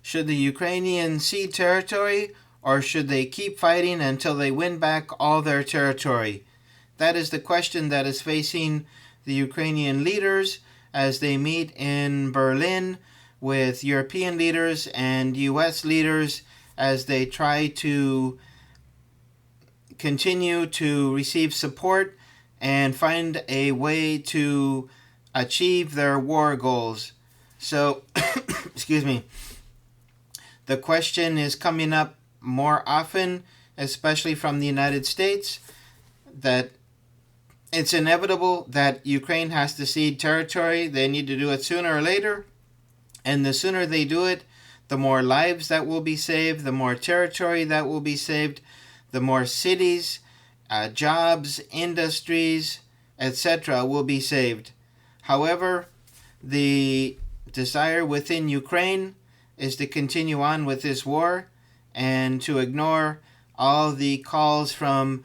Should the Ukrainians cede territory, or should they keep fighting until they win back all their territory? That is the question that is facing the Ukrainian leaders as they meet in Berlin with European leaders and US leaders as they try to continue to receive support and find a way to achieve their war goals. So, excuse me, the question is coming up more often, especially from the United States, that it's inevitable that Ukraine has to cede territory. They need to do it sooner or later. And the sooner they do it, the more lives that will be saved, the more territory that will be saved, the more cities, jobs, industries, etc. will be saved. However, the desire within Ukraine is to continue on with this war and to ignore all the calls from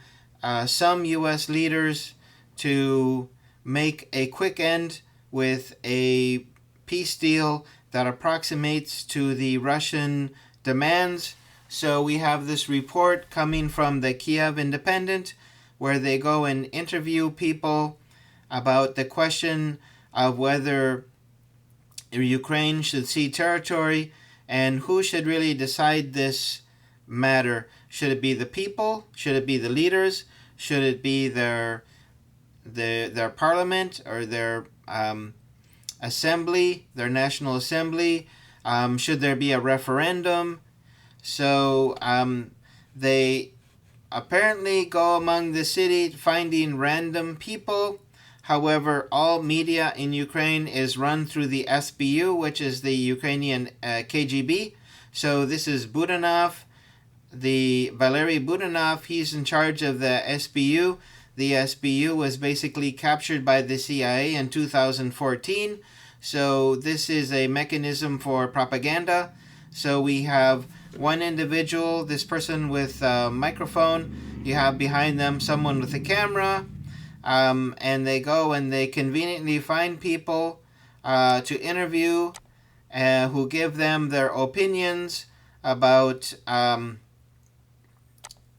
some U.S. leaders to make a quick end with a peace deal that approximates to the Russian demands. So we have this report coming from the Kiev Independent where they go and interview people about the question of whether Ukraine should cede territory and who should really decide this matter. Should it be the people? Should it be the leaders? Should it be their parliament or their assembly, their national assembly? Should there be a referendum? So they apparently go among the city finding random people. However, all media in Ukraine is run through the SBU, which is the Ukrainian KGB. So this is Budanov, Valery Budanov. He's in charge of the SBU. The SBU was basically captured by the CIA in 2014. So this is a mechanism for propaganda. So we have one individual, this person with a microphone. You have behind them someone with a camera. And they go and they conveniently find people to interview who give them their opinions about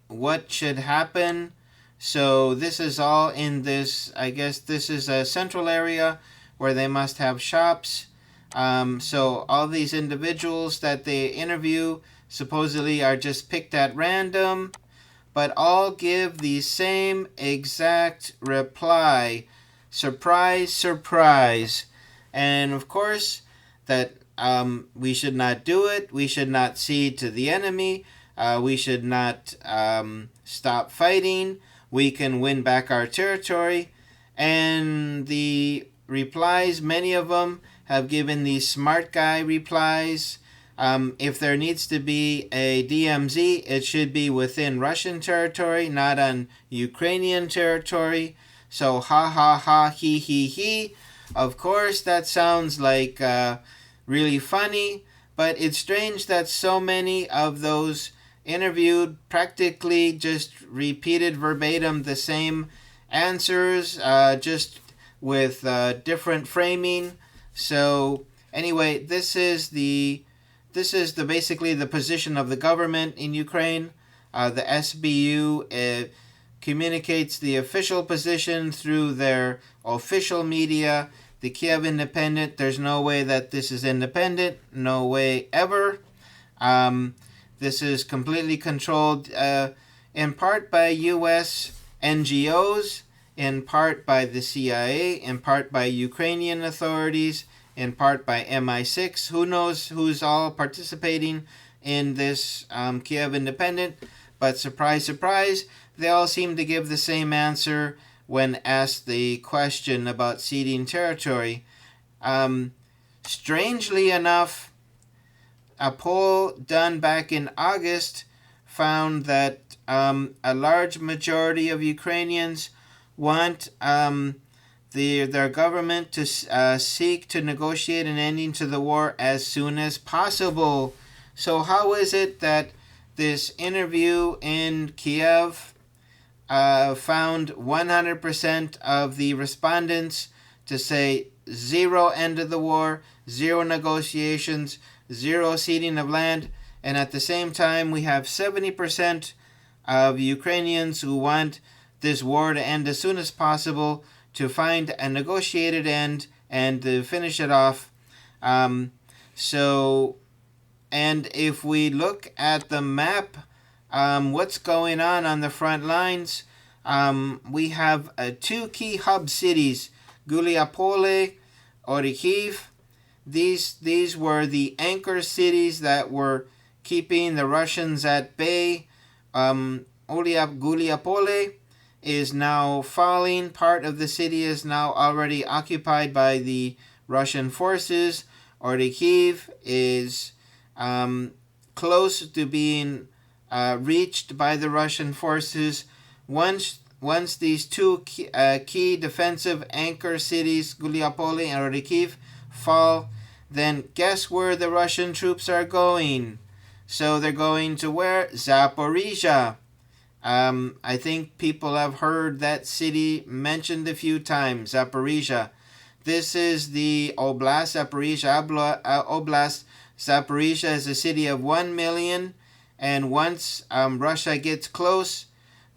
what should happen. So this is all in this, I guess this is a central area where they must have shops. So all these individuals that they interview supposedly are just picked at random, but all give the same exact reply. Surprise, surprise. And of course, that we should not do it. We should not cede to the enemy. We should not stop fighting. We can win back our territory. And the replies, many of them have given these smart guy replies. If there needs to be a DMZ, it should be within Russian territory, not on Ukrainian territory. So ha ha ha, he he he. Of course, that sounds like really funny, but it's strange that so many of those interviewed practically just repeated verbatim the same answers, just with different framing. So anyway, this is basically the position of the government in Ukraine. The SBU communicates the official position through their official media. The Kiev Independent, there's no way that this is independent. No way ever. This is completely controlled in part by U.S. NGOs, in part by the CIA, in part by Ukrainian authorities, in part by MI6. Who knows who's all participating in this Kiev Independent? But surprise, surprise, they all seem to give the same answer when asked the question about ceding territory. Strangely enough, a poll done back in August found that a large majority of Ukrainians want their government to seek to negotiate an ending to the war as soon as possible. So how is it that this interview in Kiev found 100% of the respondents to say zero end of the war, zero negotiations, zero ceding of land. And at the same time, we have 70% of Ukrainians who want this war to end as soon as possible, to find a negotiated end and to finish it off. And if we look at the map, what's going on the front lines, we have two key hub cities, Guliapole, Orikhiv. These were the anchor cities that were keeping the Russians at bay. Guliapole is now falling. Part of the city is now already occupied by the Russian forces. Orikhiv is close to being reached by the Russian forces. Once these two key defensive anchor cities, Guliapole and Orikhiv, fall, then guess where the Russian troops are going? So they're going to where? Zaporizhia. I think people have heard that city mentioned a few times, Zaporizhia. This is the Oblast, Zaporizhia Oblast. Zaporizhia is a city of 1 million, and once Russia gets close,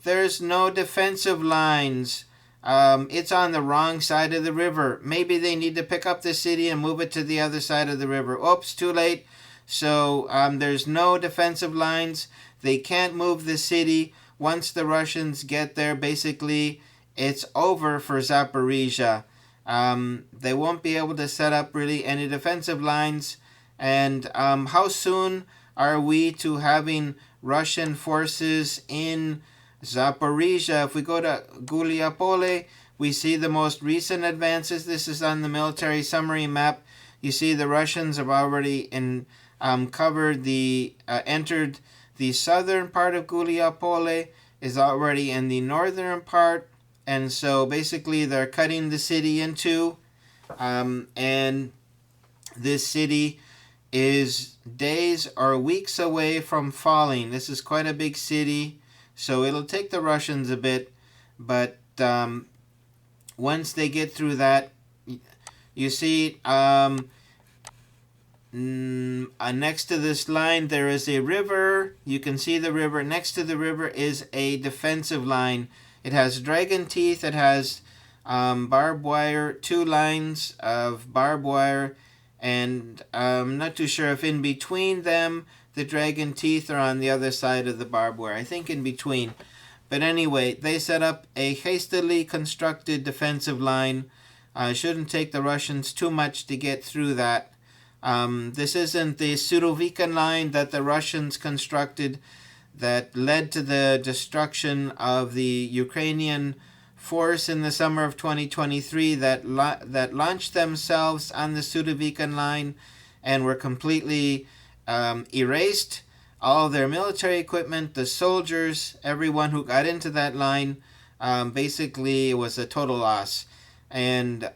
there's no defensive lines. It's on the wrong side of the river. Maybe they need to pick up the city and move it to the other side of the river. Oops, too late. So there's no defensive lines. They can't move the city. Once the Russians get there, basically, it's over for Zaporizhia. They won't be able to set up really any defensive lines. And how soon are we to having Russian forces in Zaporizhia? If we go to Guliapole, we see the most recent advances. This is on the military summary map. You see the Russians have already entered the southern part of Guliapole, is already in the northern part, and so basically they're cutting the city in two, and this city is days or weeks away from falling. This is quite a big city, so it'll take the Russians a bit, but once they get through that, you see next to this line there is a river. You can see the river. Next to the river is a defensive line. It has dragon teeth. It has barbed wire, 2 lines of barbed wire, and I'm not too sure if in between them the dragon teeth are on the other side of the barbed wire. I think in between. But anyway, they set up a hastily constructed defensive line. Shouldn't take the Russians too much to get through that. This isn't the Surovikin line that the Russians constructed that led to the destruction of the Ukrainian force in the summer of 2023 that launched themselves on the Surovikin line and were completely erased. All their military equipment, the soldiers, everyone who got into that line, basically it was a total loss. And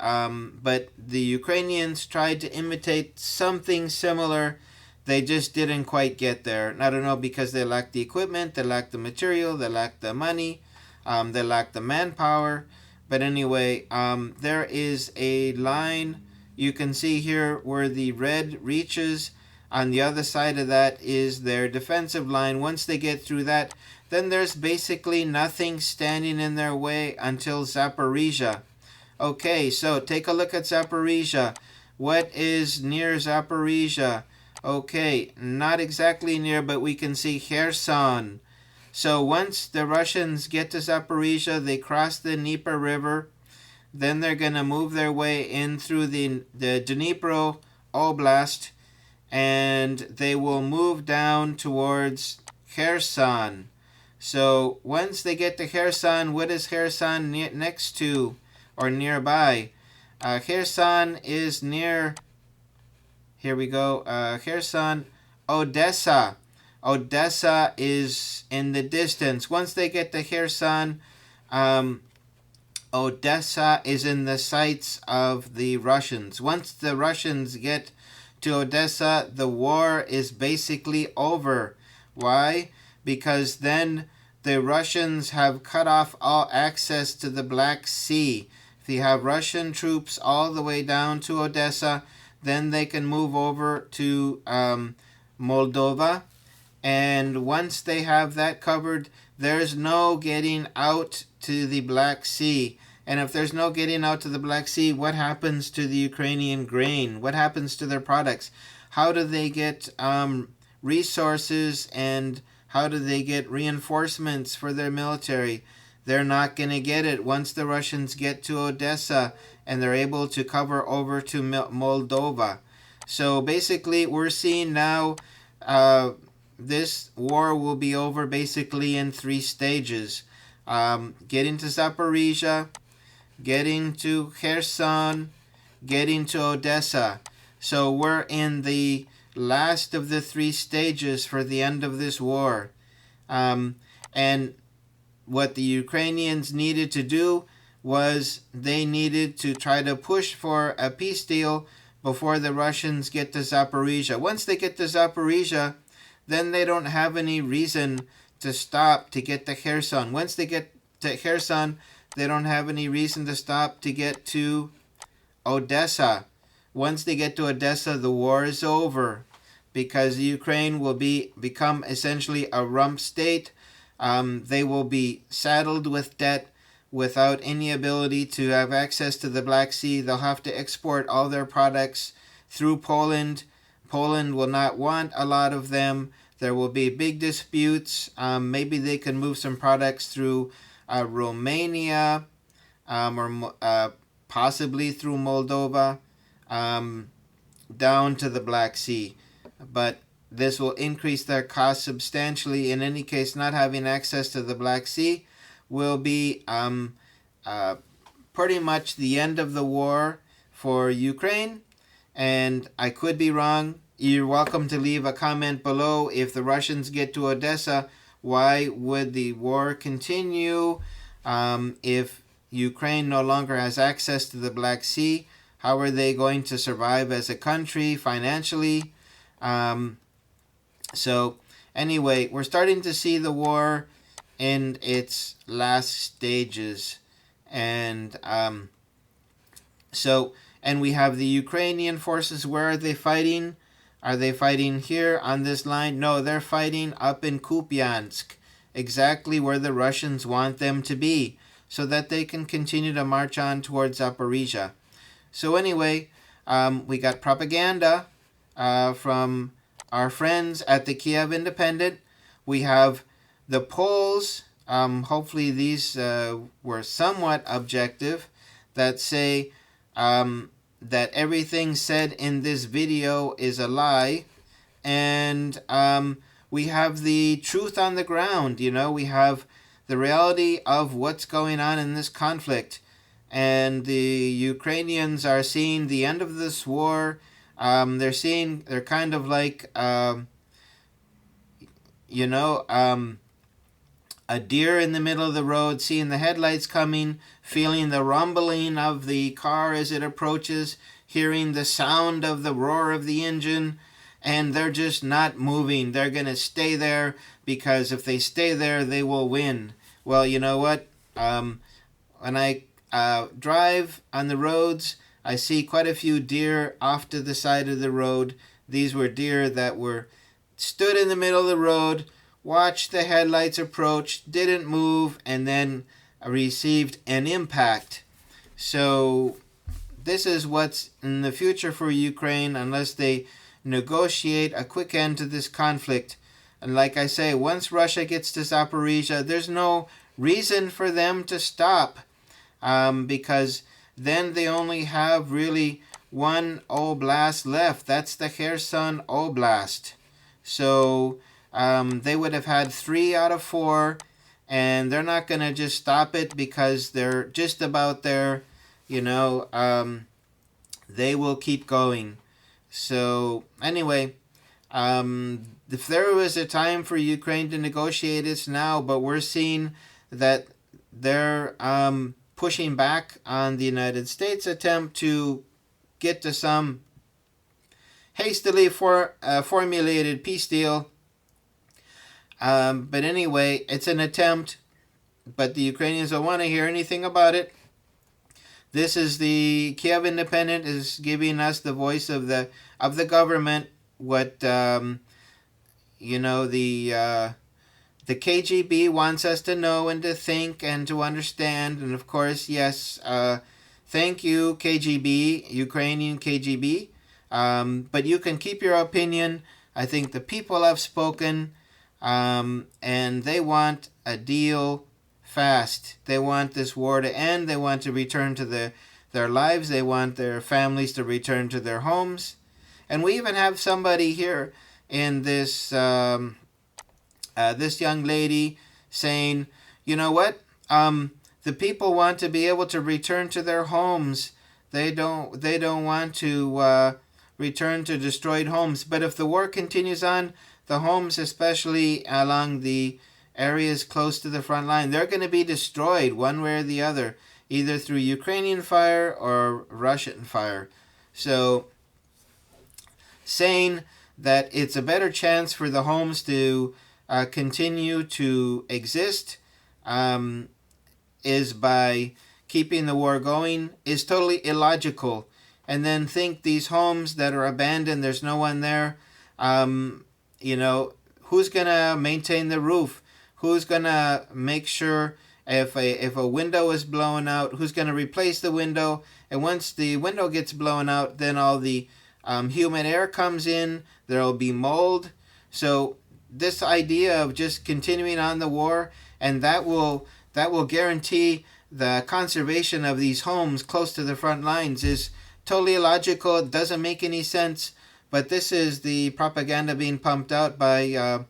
but the Ukrainians tried to imitate something similar. They just didn't quite get there. I don't know, because they lacked the equipment, they lacked the material, they lacked the money, they lacked the manpower. But anyway, there is a line you can see here where the red reaches. On the other side of that is their defensive line. Once they get through that, then there's basically nothing standing in their way until Zaporizhia. Okay, so take a look at Zaporizhia. What is near Zaporizhia? Okay, not exactly near, but we can see Kherson. So once the Russians get to Zaporizhia, they cross the Dnieper River. Then they're going to move their way in through the Dnipro Oblast, and they will move down towards Kherson. So once they get to Kherson, what is Kherson next to or nearby? Kherson is near, here we go, Kherson, Odessa. Odessa is in the distance. Once they get to Kherson, Odessa is in the sights of the Russians. Once the Russians get to Odessa, the war is basically over. Why? Because then the Russians have cut off all access to the Black Sea. If you have Russian troops all the way down to Odessa, then they can move over to Moldova. And once they have that covered, there's no getting out to the Black Sea. And if there's no getting out to the Black Sea, what happens to the Ukrainian grain? What happens to their products? How do they get resources, and how do they get reinforcements for their military? They're not going to get it once the Russians get to Odessa and they're able to cover over to Moldova. So basically, we're seeing now this war will be over basically in 3 stages. Getting to Zaporizhia, getting to Kherson, getting to Odessa. So we're in the last of the 3 stages for the end of this war. And what the Ukrainians needed to do was they needed to try to push for a peace deal before the Russians get to Zaporizhia. Once they get to Zaporizhia, then they don't have any reason to stop to get to Kherson. Once they get to Kherson, they don't have any reason to stop to get to Odessa. Once they get to Odessa, the war is over, because Ukraine will become essentially a rump state. They will be saddled with debt without any ability to have access to the Black Sea. They'll have to export all their products through Poland. Poland will not want a lot of them. There will be big disputes. Maybe they can move some products through Romania, or possibly through Moldova, down to the Black Sea. But this will increase their costs substantially. In any case, not having access to the Black Sea will be pretty much the end of the war for Ukraine. And I could be wrong. You're welcome to leave a comment below. If the Russians get to Odessa, why would the war continue? If Ukraine no longer has access to the Black Sea, how are they going to survive as a country financially? So anyway, we're starting to see the war in its last stages. And and we have the Ukrainian forces. Where are they fighting? Are they fighting here on this line? No, they're fighting up in Kupiansk, exactly where the Russians want them to be, so that they can continue to march on towards Zaporizhia. So anyway, we got propaganda from our friends at the Kiev Independent. We have the polls. Hopefully these were somewhat objective, that say that everything said in this video is a lie. And we have the truth on the ground. We have the reality of what's going on in this conflict. And the Ukrainians are seeing the end of this war. They're kind of like, a deer in the middle of the road, seeing the headlights coming, feeling the rumbling of the car as it approaches, hearing the sound of the roar of the engine, and they're just not moving. They're going to stay there, because if they stay there, they will win. Well, you know what? When I drive on the roads, I see quite a few deer off to the side of the road. These were deer that were stood in the middle of the road, watched the headlights approach, didn't move, and then received an impact. So this is what's in the future for Ukraine, unless they negotiate a quick end to this conflict. And like I say, once Russia gets to Zaporizhia, there's no reason for them to stop, because then they only have really one oblast left. That's the Kherson Oblast. So they would have had 3 out of 4, and they're not going to just stop it because they're just about there. They will keep going. So anyway, if there was a time for Ukraine to negotiate, it's now. But we're seeing that they're pushing back on the United States' attempt to get to some hastily formulated peace deal. But anyway, it's an attempt, but the Ukrainians don't want to hear anything about it. This is the Kiev Independent is giving us the voice of the government. What you know the KGB wants us to know and to think and to understand. And of course, yes, thank you, KGB, Ukrainian KGB. But you can keep your opinion. I think the people have spoken, and they want a deal fast. They want this war to end. They want to return to their lives. They want their families to return to their homes. And we even have somebody here in this this young lady saying, you know what? The people want to be able to return to their homes. They don't want to return to destroyed homes. But if the war continues on, the homes, especially along the areas close to the front line, they're going to be destroyed one way or the other, either through Ukrainian fire or Russian fire. So saying that it's a better chance for the homes to continue to exist is by keeping the war going is totally illogical. And then think these homes that are abandoned, there's no one there. You know, who's gonna maintain the roof? Who's gonna make sure if a window is blown out? Who's gonna replace the window? And once the window gets blown out, then all the humid air comes in. There'll be mold. So this idea of just continuing on the war, and that will guarantee the conservation of these homes close to the front lines, is totally illogical. It doesn't make any sense. But this is the propaganda being pumped out by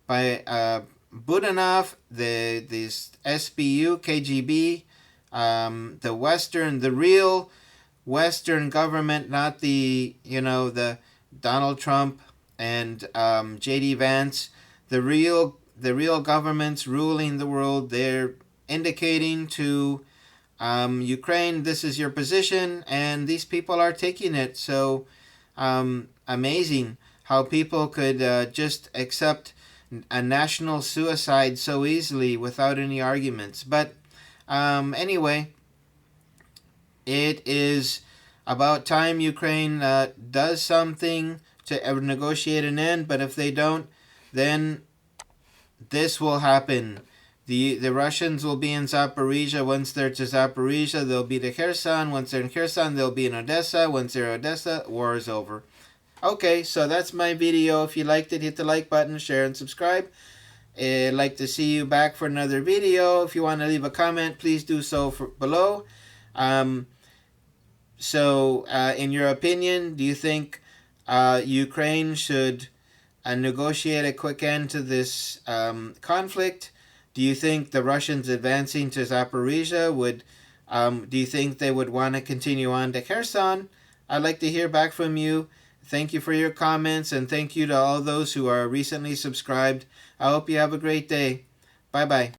Budanov, the SBU, KGB, the real Western government, not the Donald Trump and J.D. Vance, the real governments ruling the world. They're indicating to Ukraine, this is your position, and these people are taking it. So amazing how people could just accept a national suicide so easily without any arguments. But anyway, it is about time Ukraine does something to negotiate an end. But if they don't, then this will happen. The Russians will be in Zaporizhia. Once they're to Zaporizhia, they'll be to Kherson. Once they're in Kherson, they'll be in Odessa. Once they're in Odessa, war is over. Okay, so that's my video. If you liked it, hit the like button, share, and subscribe. I'd like to see you back for another video. If you want to leave a comment, please do so below. In your opinion, do you think Ukraine should negotiate a quick end to this conflict? Do you think the Russians advancing to Zaporizhia would, do you think they would want to continue on to Kherson? I'd like to hear back from you. Thank you for your comments, and thank you to all those who are recently subscribed. I hope you have a great day. Bye-bye.